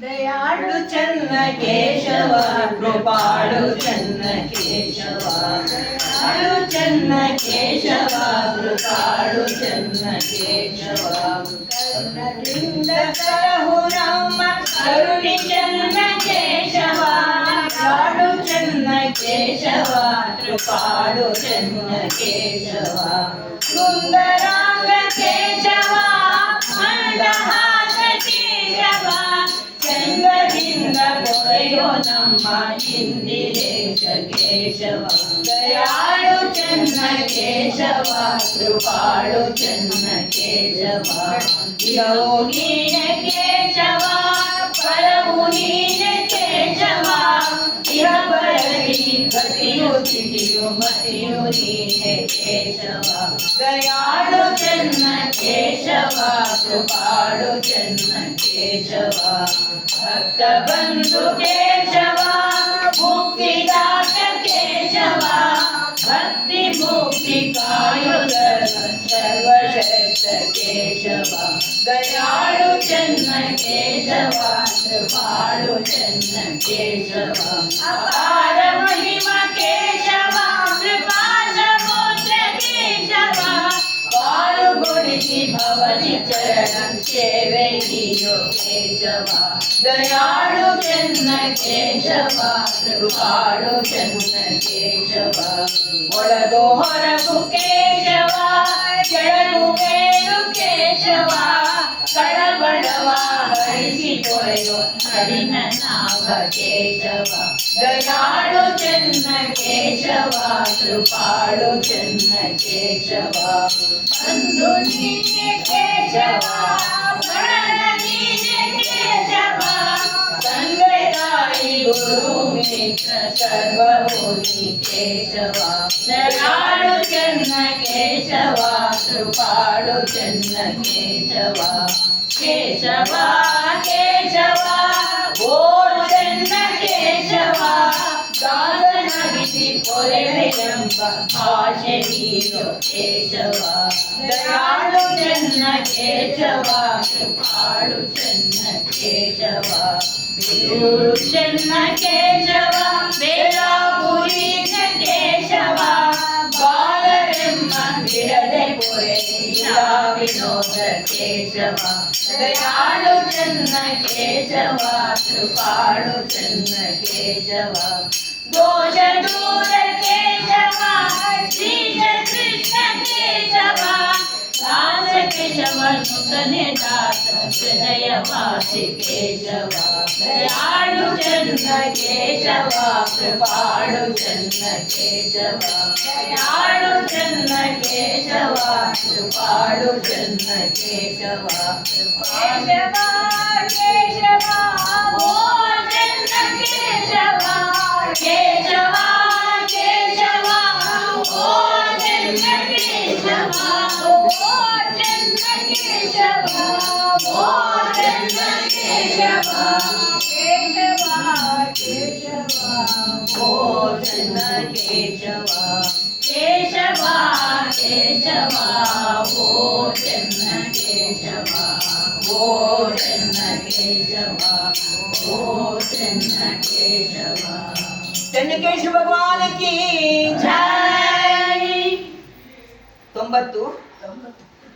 ದಯಾಳು ಚನ್ನ ಕೇಶವ ಕೃಪಾಳು ಚನ್ನ ಕೇಶವ ದಯಾಳು ಚನ್ನ ಕೇಶವ ಕೃಪಾಳು ಚನ್ನ ಕೇಶವ ಕರುಣದಿಂದ ಕರಹು ನಮ್ಮ ಕರುಣಿ ಚನ್ನ ಕೇಶವ ದಯಾಳು ಚನ್ನ ಕೇಶವ ಕೃಪಾಳು ಚನ್ನ ಕೇಶವ ಸುಂದರಾಂಗ ಕೇಶವ ಮಂದಹಾಸ ಕೇಶವ ಚಂದ್ರದಿಂದ ಕೊರೆಯೋ ನಮ್ಮ ಇಂದಿರೇಶ ಕೇಶವ ದಯಾಳು ಚನ್ನ ಕೇಶವ ಕೃಪಾಳು ಚನ್ನ ಕೇಶವ ಇರವು ನೀನ ಕೇಶವ ಪರವು ನೀನ ಕೇಶವ ಇಹ ಬರಲಿ ಗತಿಯು ತಿಥಿಯು ಮತಿಯು ನೀನೆ ಕೇಶವ ದಯಾಳು ಚನ್ನ ಕೇಶವ ಕೃಪಾಳು ಚನ್ನ ಕೇಶವ ಭಕ್ತ ಬಂಧು ಕೇಶವ ಮುಕ್ತಿದಾತ ಕೇಶವ ಭಕ್ತಿ ಮುಕ್ತಿ ಕಾಯುದ ಸರ್ವಶಕ್ತ ಕೇಶವ ದಯಾಳು ಚನ್ನ ಕೇಶವ ಕೃಪಾಳು ಚನ್ನ ಕೇಶವ ಅಪಾರ ಮಹಿಮ ಕೇಶವ ಕೃಪಾ ಸಮುದ್ರ ಕೇಶವ ಪಾಲುಗೊಳಿಸಿ ಭವನಿ ಚರಣ ಸೇವೆಯೋ ಕೇಶವ ದಯಾಳು ಚನ್ನ ಕೇಶವ ಕೃಪಾಳು ಚನ್ನ ಕೇಶವ ಒಳಗು ಹೊರಗು ಕೇಶವ ಕೆಳಗು ಮೇಲು ಕೇಶವ ಕಳಬಡವ ಹರಿಸಿ ತೊರೆಯೋ ಹರಿನ ನಾಮ ಕೇಶವ ದಯಾಳು ಚನ್ನ ಕೇಶವ ಕೃಪಾಳು ಚನ್ನ ಕೇಶವ ಅಂದು ನೀನೆ ಕೇಶವ ಪ್ರಾಣ ನೀನೆ ಕೇಶವ ತಂದೆ ತಾಯಿ ಗುರು ಮಿತ್ರ ಸರ್ವವು ನೀ ಕೇಶವ ದಯಾಳು ಚನ್ನ ಕೇಶವ ಕೃಪಾಳು ಚನ್ನ ಕೇಶವ ಕೇಶವ ಕೇಶವ ಓ ಚನ್ನ ಕೇಶವ ದಾಸನಾಗಿಸಿ ಪೊರೆವೆಯೆಂಬ ಆಶೆ ನೀನು ಕೇಶವ ದಯಾಳು ಚನ್ನ ಕೇಶವ ಕೃಪಾಳು ಚನ್ನ ಕೇಶವ ಬಿರುಳು ಚನ್ನ ಕೇಶವ ಬೇಲಾಪುರಿನ ಕೇಶವ ಬಾಲರೆಮ್ಮ ಬಿಡದೆ ಪೊರೆಯ ವಿನೋದ ಕೇಶವ ದಯಾಳು ಚನ್ನ ಕೇಶವ ಕೃಪಾಳು ಚನ್ನ ಕೇಶವ ದೋಷ ದೂರ ಕೇಶವ ಶ್ರೀಜ ಕೃಷ್ಣ ಕೇಶವ ದಾಸ ಕೇಶವ ನೂತನೆ ದಾಸ ಹೃದಯವಾಸಿ ಕೇಶವ ದಯಾಳು ಚನ್ನ ಕೇಶವ ಕೃಪಾಳು ಚನ್ನ ಕೇಶವ ದಯಾಳು ಚನ್ನ ಕೇಶವ ಕೃಪಾಳು ಚನ್ನ ಕೇಶವ ಕೇಶವ ಕೇಶವ ಓ ಚನ್ನ ಕೇಶವ ಕೇಶವ ಕೇಶವ ಓ ಚನ್ನ ಕೇಶವ ಓ ಚನ್ನ ಕೇಶವ ಓ ಚನ್ನ ಕೇಶವ ಕೇಶವ ಕೇಶವ ಓ ಚನ್ನ ಕೇಶವ ಕೇಶವ ಕೇಶವ ಓ ಚನ್ನ ಕೇಶವ ಓ ಚನ್ನ ಕೇಶವ ಓ ಚನ್ನ ಕೇಶವ ಚನ್ನಕೇಶವ ಭಗವಾನ್ ಕಿ ಜೈ 90